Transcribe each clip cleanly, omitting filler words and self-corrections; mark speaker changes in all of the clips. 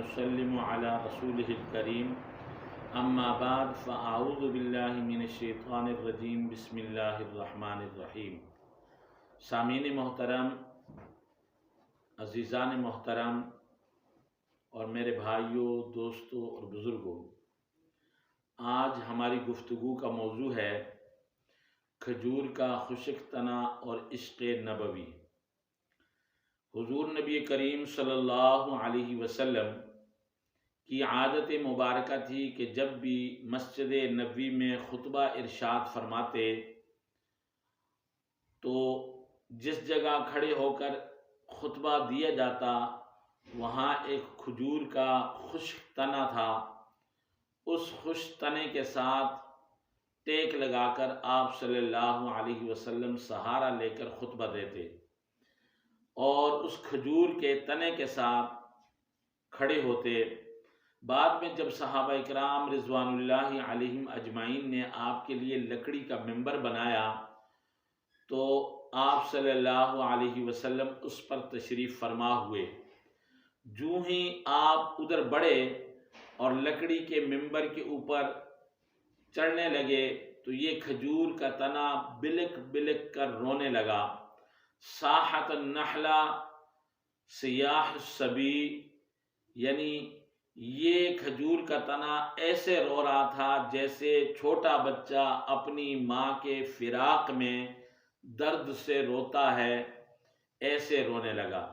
Speaker 1: ونسلم على رسوله الكريم اما بعد فاعوذ باللہ من الشیطان الرجیم بسم اللہ الرحمن الرحیم۔ سامعین محترم، عزیزان محترم اور میرے بھائیوں، دوستوں اور بزرگوں، آج ہماری گفتگو کا موضوع ہے کھجور کا خشک تنا اور عشق نبوی۔ حضور نبی کریم صلی اللہ علیہ وسلم کی عادت مبارکہ تھی کہ جب بھی مسجد نبوی میں خطبہ ارشاد فرماتے تو جس جگہ کھڑے ہو کر خطبہ دیا جاتا وہاں ایک کھجور کا خشک تنا تھا۔ اس خشک تنے کے ساتھ ٹیک لگا کر آپ صلی اللہ علیہ وسلم سہارا لے کر خطبہ دیتے اور اس کھجور کے تنے کے ساتھ کھڑے ہوتے۔ بعد میں جب صحابہ اکرام رضوان اللہ علیہم اجمعین نے آپ کے لیے لکڑی کا ممبر بنایا تو آپ صلی اللہ علیہ وسلم اس پر تشریف فرما ہوئے۔ جو ہی آپ ادھر بڑھے اور لکڑی کے ممبر کے اوپر چڑھنے لگے تو یہ کھجور کا تنا بلک بلک کر رونے لگا۔ صاحت النحلہ صیاح الصبی، یعنی یہ کھجور کا تنا ایسے رو رہا تھا جیسے چھوٹا بچہ اپنی ماں کے فراق میں درد سے روتا ہے، ایسے رونے لگا۔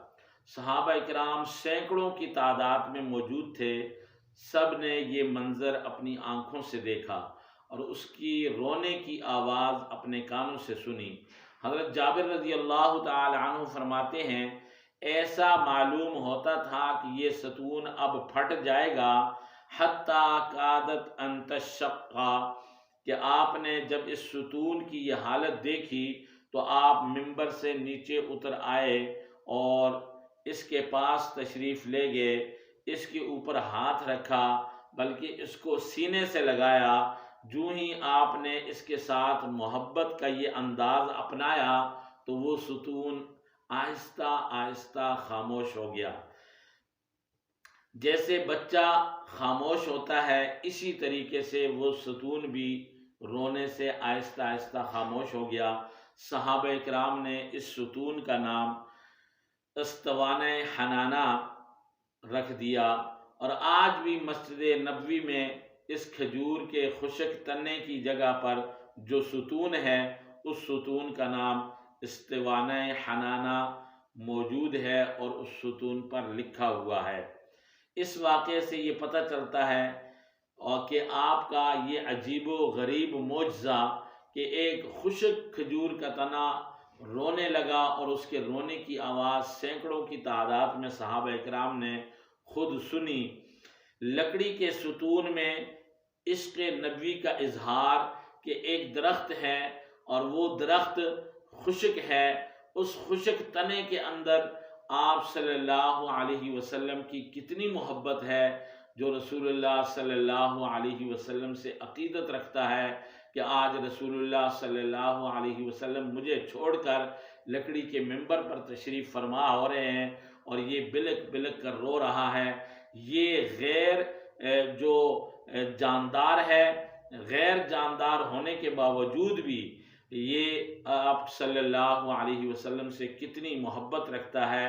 Speaker 1: صحابہ اکرام سینکڑوں کی تعداد میں موجود تھے، سب نے یہ منظر اپنی آنکھوں سے دیکھا اور اس کی رونے کی آواز اپنے کانوں سے سنی۔ حضرت جابر رضی اللہ تعالی عنہ فرماتے ہیں ایسا معلوم ہوتا تھا کہ یہ ستون اب پھٹ جائے گا، حتیٰ کادت ان تشق، کہ آپ نے جب اس ستون کی یہ حالت دیکھی تو آپ ممبر سے نیچے اتر آئے اور اس کے پاس تشریف لے گئے، اس کے اوپر ہاتھ رکھا بلکہ اس کو سینے سے لگایا۔ جو ہی آپ نے اس کے ساتھ محبت کا یہ انداز اپنایا تو وہ ستون آہستہ آہستہ خاموش ہو گیا۔ جیسے بچہ خاموش ہوتا ہے اسی طریقے سے وہ ستون بھی رونے سے آہستہ آہستہ خاموش ہو گیا۔ صحابہ اکرام نے اس ستون کا نام اسطوانہ حنانہ رکھ دیا، اور آج بھی مسجد نبوی میں اس کھجور کے خشک تنے کی جگہ پر جو ستون ہے اس ستون کا نام اسطوانہ حنانہ موجود ہے اور اس ستون پر لکھا ہوا ہے۔ اس واقعے سے یہ پتہ چلتا ہے اور کہ آپ کا یہ عجیب و غریب معجزہ کہ ایک خشک کھجور کا تنا رونے لگا اور اس کے رونے کی آواز سینکڑوں کی تعداد میں صحابہ اکرام نے خود سنی۔ لکڑی کے ستون میں عشق نبوی کا اظہار کہ ایک درخت ہے اور وہ درخت خشک ہے، اس خشک تنے کے اندر آپ صلی اللہ علیہ وسلم کی کتنی محبت ہے۔ جو رسول اللہ صلی اللہ علیہ وسلم سے عقیدت رکھتا ہے کہ آج رسول اللہ صلی اللہ علیہ وسلم مجھے چھوڑ کر لکڑی کے ممبر پر تشریف فرما ہو رہے ہیں اور یہ بلک بلک کر رو رہا ہے، یہ غیر جو جاندار ہے، غیر جاندار ہونے کے باوجود بھی یہ آپ صلی اللہ علیہ وسلم سے کتنی محبت رکھتا ہے۔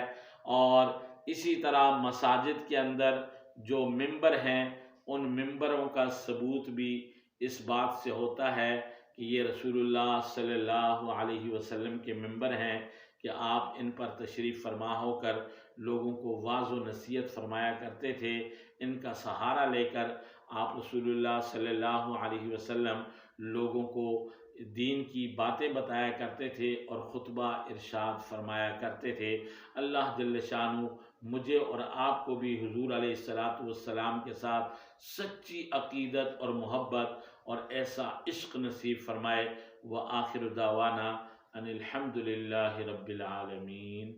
Speaker 1: اور اسی طرح مساجد کے اندر جو ممبر ہیں ان ممبروں کا ثبوت بھی اس بات سے ہوتا ہے کہ یہ رسول اللہ صلی اللہ علیہ وسلم کے ممبر ہیں کہ آپ ان پر تشریف فرما ہو کر لوگوں کو واعظ و نصیحت فرمایا کرتے تھے۔ ان کا سہارا لے کر آپ رسول اللہ صلی اللہ علیہ وسلم لوگوں کو دین کی باتیں بتایا کرتے تھے اور خطبہ ارشاد فرمایا کرتے تھے۔ اللہ جل شانہ مجھے اور آپ کو بھی حضور علیہ السلام کے ساتھ سچی عقیدت اور محبت اور ایسا عشق نصیب فرمائے۔ وآخر دعوانا ان الحمد للہ رب العالمین۔